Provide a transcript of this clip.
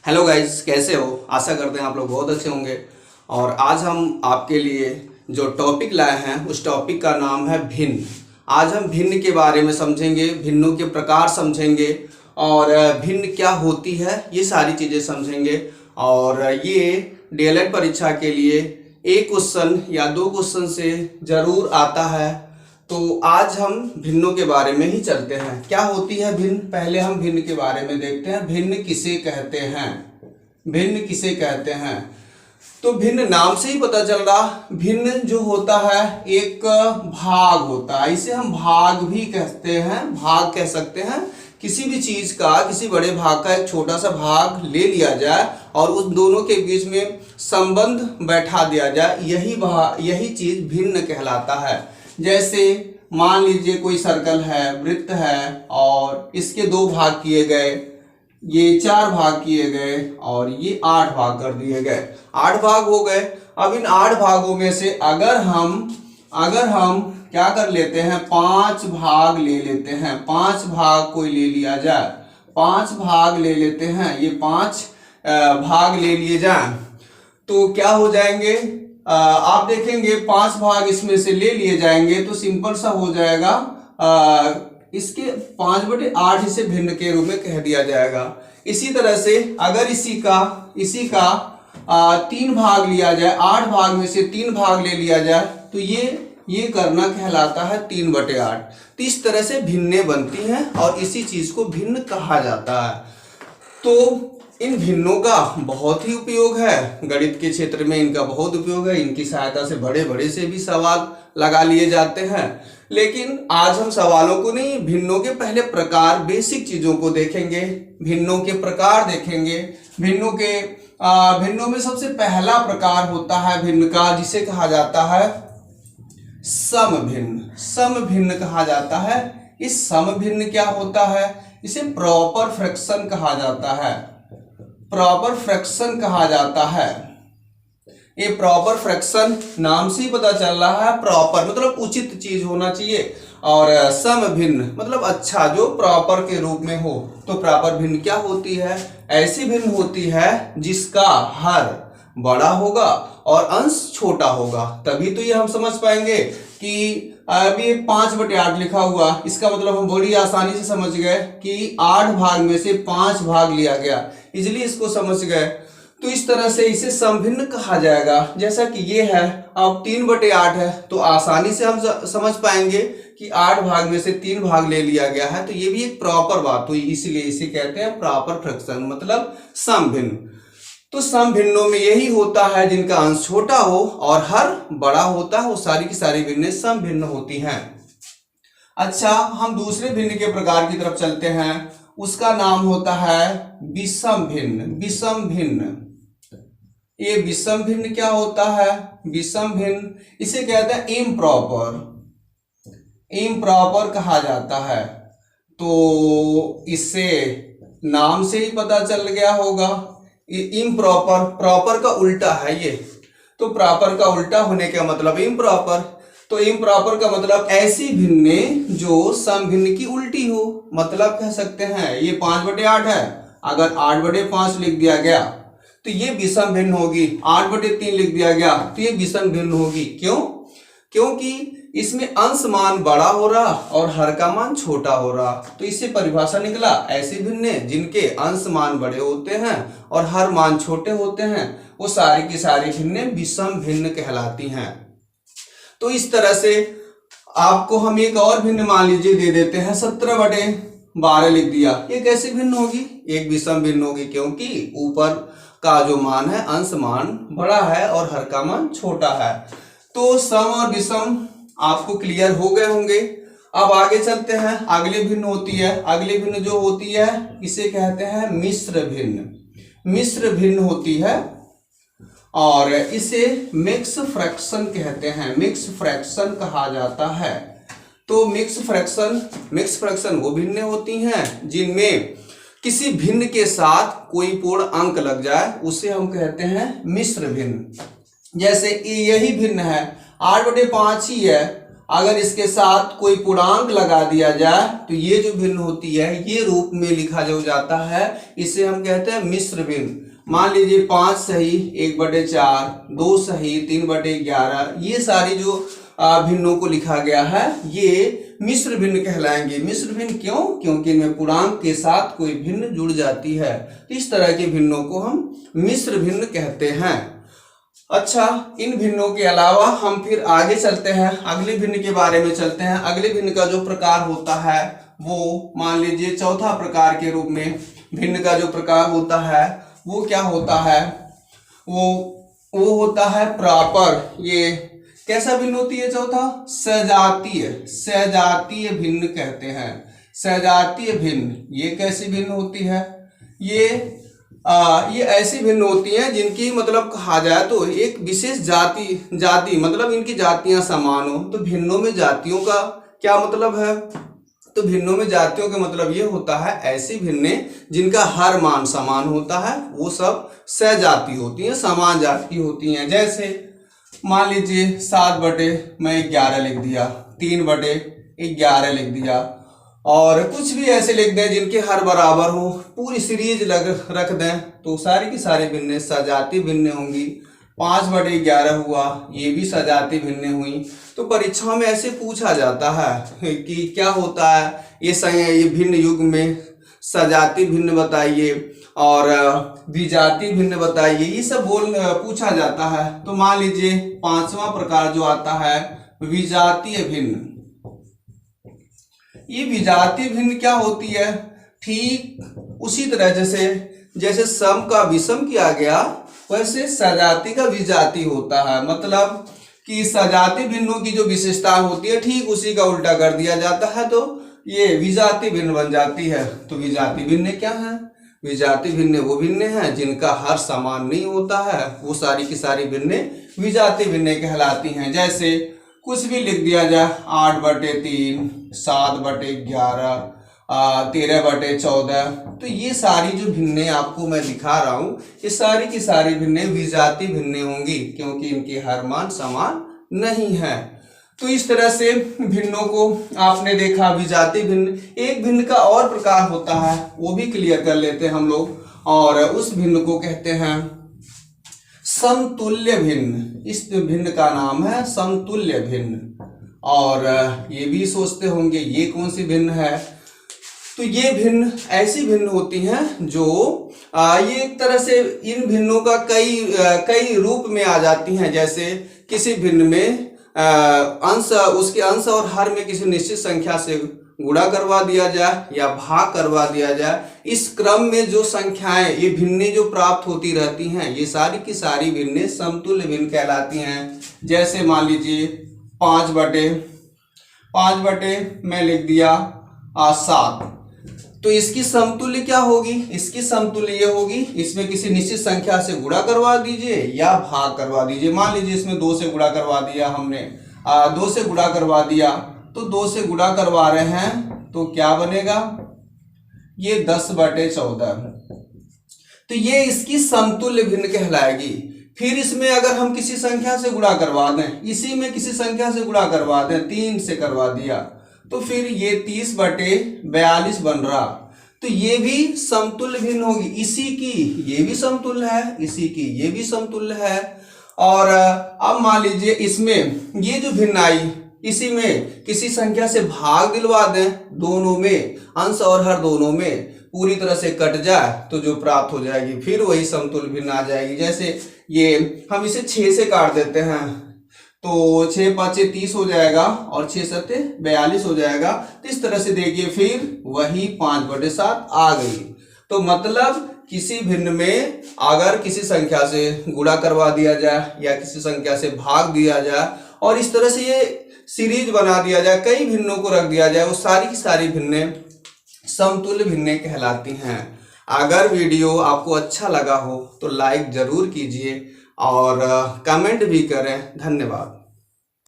Hello guys, कैसे हो? आशा करते हैं आप लोग बहुत अच्छे होंगे। और आज हम आपके लिए जो टॉपिक लाए हैं उस टॉपिक का नाम है भिन्न। आज हम भिन्न के बारे में समझेंगे, भिन्नों के प्रकार समझेंगे और भिन्न क्या होती है ये सारी चीज़ें समझेंगे। और ये डीएलएड परीक्षा के लिए एक क्वेश्चन या दो क्वेश्चन से ज़रूर आता है। तो आज हम भिन्नों के बारे में ही चलते हैं। क्या होती है भिन्न? पहले हम भिन्न के बारे में देखते हैं। भिन्न किसे कहते हैं? भिन्न किसे कहते हैं? तो भिन्न नाम से ही पता चल रहा, भिन्न जो होता है एक भाग होता है। इसे हम भाग भी कहते हैं, भाग कह सकते हैं। किसी भी चीज का, किसी बड़े भाग का एक छोटा सा भाग ले लिया जाए और उस दोनों के बीच में संबंध बैठा दिया जाए, यही चीज भिन्न कहलाता है। जैसे मान लीजिए कोई सर्कल है, वृत्त है और इसके 2 भाग किए गए, ये 4 भाग किए गए और ये 8 भाग कर दिए गए। 8 भाग हो गए। अब इन 8 भागों में से अगर हम क्या कर लेते हैं, 5 भाग ले लेते हैं। 5 भाग कोई ले लिया जाए, 5 भाग ले लेते हैं, ये 5 भाग ले लिए जाए तो क्या हो जाएंगे? आप देखेंगे 5 भाग इसमें से ले लिए जाएंगे तो सिंपल सा हो जाएगा। इसके 5/8 इसे भिन्न के रूप में कह दिया जाएगा। इसी तरह से अगर इसी का 3 भाग लिया जाए, 8 भाग में से 3 भाग ले लिया जाए तो ये करना कहलाता है 3/8। तो इस तरह से भिन्नें बनती हैं और इसी चीज को भिन्न कहा जाता है। तो इन भिन्नों का बहुत ही उपयोग है, गणित के क्षेत्र में इनका बहुत उपयोग है। इनकी सहायता से बड़े बड़े से भी सवाल लगा लिए जाते हैं। लेकिन आज हम सवालों को नहीं, भिन्नों के पहले प्रकार, बेसिक चीजों को देखेंगे, भिन्नों के प्रकार देखेंगे। भिन्नों में सबसे पहला प्रकार होता है भिन्न का, जिसे कहा जाता है समभिन्न। समभिन्न कहा जाता है। इस समभिन्न क्या होता है? इसे प्रॉपर फ्रैक्शन कहा जाता है। प्रॉपर फ्रैक्शन कहा जाता है। ये प्रॉपर फ्रैक्शन नाम से ही पता चल रहा है, प्रॉपर मतलब उचित चीज होना चाहिए और समभिन्न मतलब अच्छा, जो प्रॉपर के रूप में हो। तो प्रॉपर भिन्न क्या होती है? ऐसी भिन्न होती है जिसका हर बड़ा होगा और अंश छोटा होगा। तभी तो ये हम समझ पाएंगे कि अब ये 5/8 लिखा हुआ, इसका मतलब हम बड़ी आसानी से समझ गए कि 8 भाग में से 5 भाग लिया गया, इसलिए इसको समझ गए। तो इस तरह से इसे समभिन्न कहा जाएगा। जैसा कि ये है, अब 3/8 है तो आसानी से हम समझ पाएंगे कि 8 भाग में से 3 भाग ले लिया गया है, तो ये भी एक प्रॉपर बात हुई, इसलिए इसे कहते हैं प्रॉपर फ्रैक्शन मतलब समभिन्न। तो समभिन्नों में यही होता है जिनका अंश छोटा हो और हर बड़ा होता है, वो सारी की सारी भिन्नें समभिन्न होती हैं। अच्छा, हम दूसरे भिन्न के प्रकार की तरफ चलते हैं। उसका नाम होता है विषम भिन्न। विषम भिन्न, ये विषम भिन्न क्या होता है? विषम भिन्न इसे कहते हैं इम्प्रॉपर। इम्प्रॉपर कहा जाता है। तो इससे नाम से ही पता चल गया होगा, इम्प्रॉपर, प्रॉपर का उल्टा है ये। तो प्रॉपर का उल्टा होने का मतलब इम्प्रॉपर। तो इम्प्रॉपर का मतलब ऐसी भिन्नें जो समभिन्न की उल्टी हो, मतलब कह सकते हैं ये 5/8 है, अगर 8/5 लिख दिया गया तो ये विषम भिन्न होगी। 8/3 लिख दिया गया तो ये विषम भिन्न होगी। क्यों? क्योंकि इसमें अंश मान बड़ा हो रहा और हर का मान छोटा हो रहा। तो इससे परिभाषा निकला, ऐसी भिन्नें जिनके अंश मान बड़े होते हैं और हर मान छोटे होते हैं, वो सारी की सारी भिन्नें विषम भिन्न कहलाती हैं। तो इस तरह से आपको हम एक और भिन्न मान लीजिए दे देते हैं, 17/12 लिख दिया। ये कैसे भिन्न होगी? एक विषम भिन्न होगी, क्योंकि ऊपर का जो मान है अंश मान बड़ा है और हर का मान छोटा है। तो सम और विषम आपको क्लियर हो गए होंगे। अब आगे चलते हैं, अगली भिन्न होती है। अगली भिन्न जो होती है इसे कहते हैं मिश्र भिन्न। मिश्र भिन्न होती है और इसे मिक्स फ्रैक्शन कहते हैं। मिक्स फ्रैक्शन कहा जाता है। तो मिक्स फ्रैक्शन वो भिन्नें होती हैं जिनमें किसी भिन्न के साथ कोई पूर्ण अंक लग जाए, उसे हम कहते हैं मिश्र भिन्न। जैसे यही भिन्न है, 8/5 ही है अगर इसके साथ कोई पूर्णांक लगा दिया जाए तो ये जो भिन्न होती है ये रूप में लिखा जो जाता है, इसे हम कहते हैं मिश्र भिन्न। मान लीजिए 5 सही 1/4, 2 सही 3/11, ये सारी जो भिन्नों को लिखा गया है ये मिश्र भिन्न कहलाएंगे। मिश्र भिन्न क्यों? क्योंकि इनमें पूर्णांक के साथ कोई भिन्न जुड़ जाती है, तो इस तरह के भिन्नों को हम मिश्र भिन्न कहते हैं। अच्छा, इन भिन्नों के अलावा हम फिर आगे चलते हैं, अगले भिन्न के बारे में चलते हैं। अगले भिन्न का जो प्रकार होता है वो मान लीजिए चौथा प्रकार के रूप में भिन्न का जो प्रकार होता है वो क्या होता है, वो होता है प्रॉपर। ये कैसा भिन्न होती है? चौथा सजातीय, सजातीय भिन्न कहते हैं। सजातीय भिन्न ये कैसी भिन्न होती है? ये ऐसी भिन्न होती हैं जिनकी मतलब कहा जाए तो एक विशेष जाति मतलब इनकी जातियां समान हो। तो भिन्नों में जातियों का क्या मतलब है? तो भिन्नों में जातियों का मतलब ये होता है ऐसी भिन्ने जिनका हर मान समान होता है, वो सब सजाति होती हैं, समान जाति की होती हैं। जैसे मान लीजिए 7/11 लिख दिया, 3/11 लिख दिया, और कुछ भी ऐसे लिख दें जिनके हर बराबर हो, पूरी सीरीज रख दें तो सारी की सारी भिन्ने सजाती भिन्ने होंगी। 5/11 हुआ, ये भी सजाती भिन्ने हुई। तो परीक्षाओं में ऐसे पूछा जाता है कि क्या होता है ये भिन्न युग में, सजाती भिन्न बताइए और विजातीय भिन्न बताइए, ये सब पूछा जाता है। तो मान लीजिए 5वां प्रकार जो आता है विजातीय भिन्न। ये विजातीय भिन्न क्या होती है? ठीक उसी तरह जैसे सम का विषम किया गया वैसे सजाती का विजाती होता है। मतलब कि सजाती भिन्नों की जो विशेषता होती है ठीक उसी का उल्टा कर दिया जाता है, तो ये विजाती भिन्न बन जाती है। तो विजाती भिन्न क्या है? विजाती भिन्न वो भिन्न है जिनका हर समान नहीं होता है, वो सारी की सारी भिन्ने विजाती भिन्न कहलाती हैं। जैसे कुछ भी लिख दिया जाए 8/3, 7/11, 13/14, तो ये सारी जो भिन्ने आपको मैं दिखा रहा हूँ ये सारी की सारी भिन्ने विजाती भिन्ने होंगी, क्योंकि इनके हर मान समान नहीं है। तो इस तरह से भिन्नों को आपने देखा, विजाती भिन्न। एक भिन्न का और प्रकार होता है वो भी क्लियर कर लेते हैं हम लोग, और उस भिन्न को कहते हैं समतुल्य भिन्न। इस भिन्न का नाम है समतुल्य भिन्न। और ये भी सोचते होंगे ये कौन सी भिन्न है? तो ये भिन्न ऐसी भिन्न होती हैं जो ये एक तरह से इन भिन्नों का कई रूप में आ जाती हैं। जैसे किसी भिन्न में उसके अंश और हर में किसी निश्चित संख्या से गुणा करवा दिया जाए या भाग करवा दिया जाए, इस क्रम में जो संख्याएं ये भिन्ने जो प्राप्त होती रहती हैं ये सारी की सारी भिन्ने समतुल्य भिन्न कहलाती हैं। जैसे मान लीजिए 5 मैं लिख दिया 7, तो इसकी समतुल्य क्या होगी? इसकी समतुल्य ये होगी, इसमें किसी निश्चित संख्या से गुणा करवा दीजिए या भाग करवा दीजिए। मान लीजिए इसमें 2 से गुणा करवा दिया हमने, 2 से गुणा करवा दिया, तो 2 से गुणा करवा रहे हैं तो क्या बनेगा? ये 10/14। तो ये इसकी समतुल्य भिन्न कहलाएगी। फिर इसमें अगर हम किसी संख्या से गुणा करवा दें, इसी में किसी संख्या से गुणा करवा दें, 3 से करवा दिया, तो फिर ये 30/42 बन रहा, तो ये भी समतुल्य भिन्न होगी। इसी की ये भी समतुल्य है, इसी की ये भी समतुल्य है। और अब मान लीजिए इसमें ये जो भिन्न आई, इसी में किसी संख्या से भाग दिलवा दें, दोनों में अंश और हर दोनों में पूरी तरह से कट जाए तो जो प्राप्त हो जाएगी फिर वही समतुल्य भिन्न आ जाएगी। जैसे ये हम इसे 6 से काट देते हैं तो 6 × 5 = 30 हो जाएगा और 6 × 7 = 42 हो जाएगा। तो इस तरह से देखिए फिर वही 5/7 आ गई। तो मतलब किसी भिन्न में अगर किसी संख्या से गुणा करवा दिया जाए या किसी संख्या से भाग दिया जाए और इस तरह से ये सीरीज बना दिया जाए, कई भिन्नों को रख दिया जाए, वो सारी की सारी भिन्ने समतुल्य भिन्ने कहलाती हैं। अगर वीडियो आपको अच्छा लगा हो तो लाइक जरूर कीजिए और कमेंट भी करें। धन्यवाद।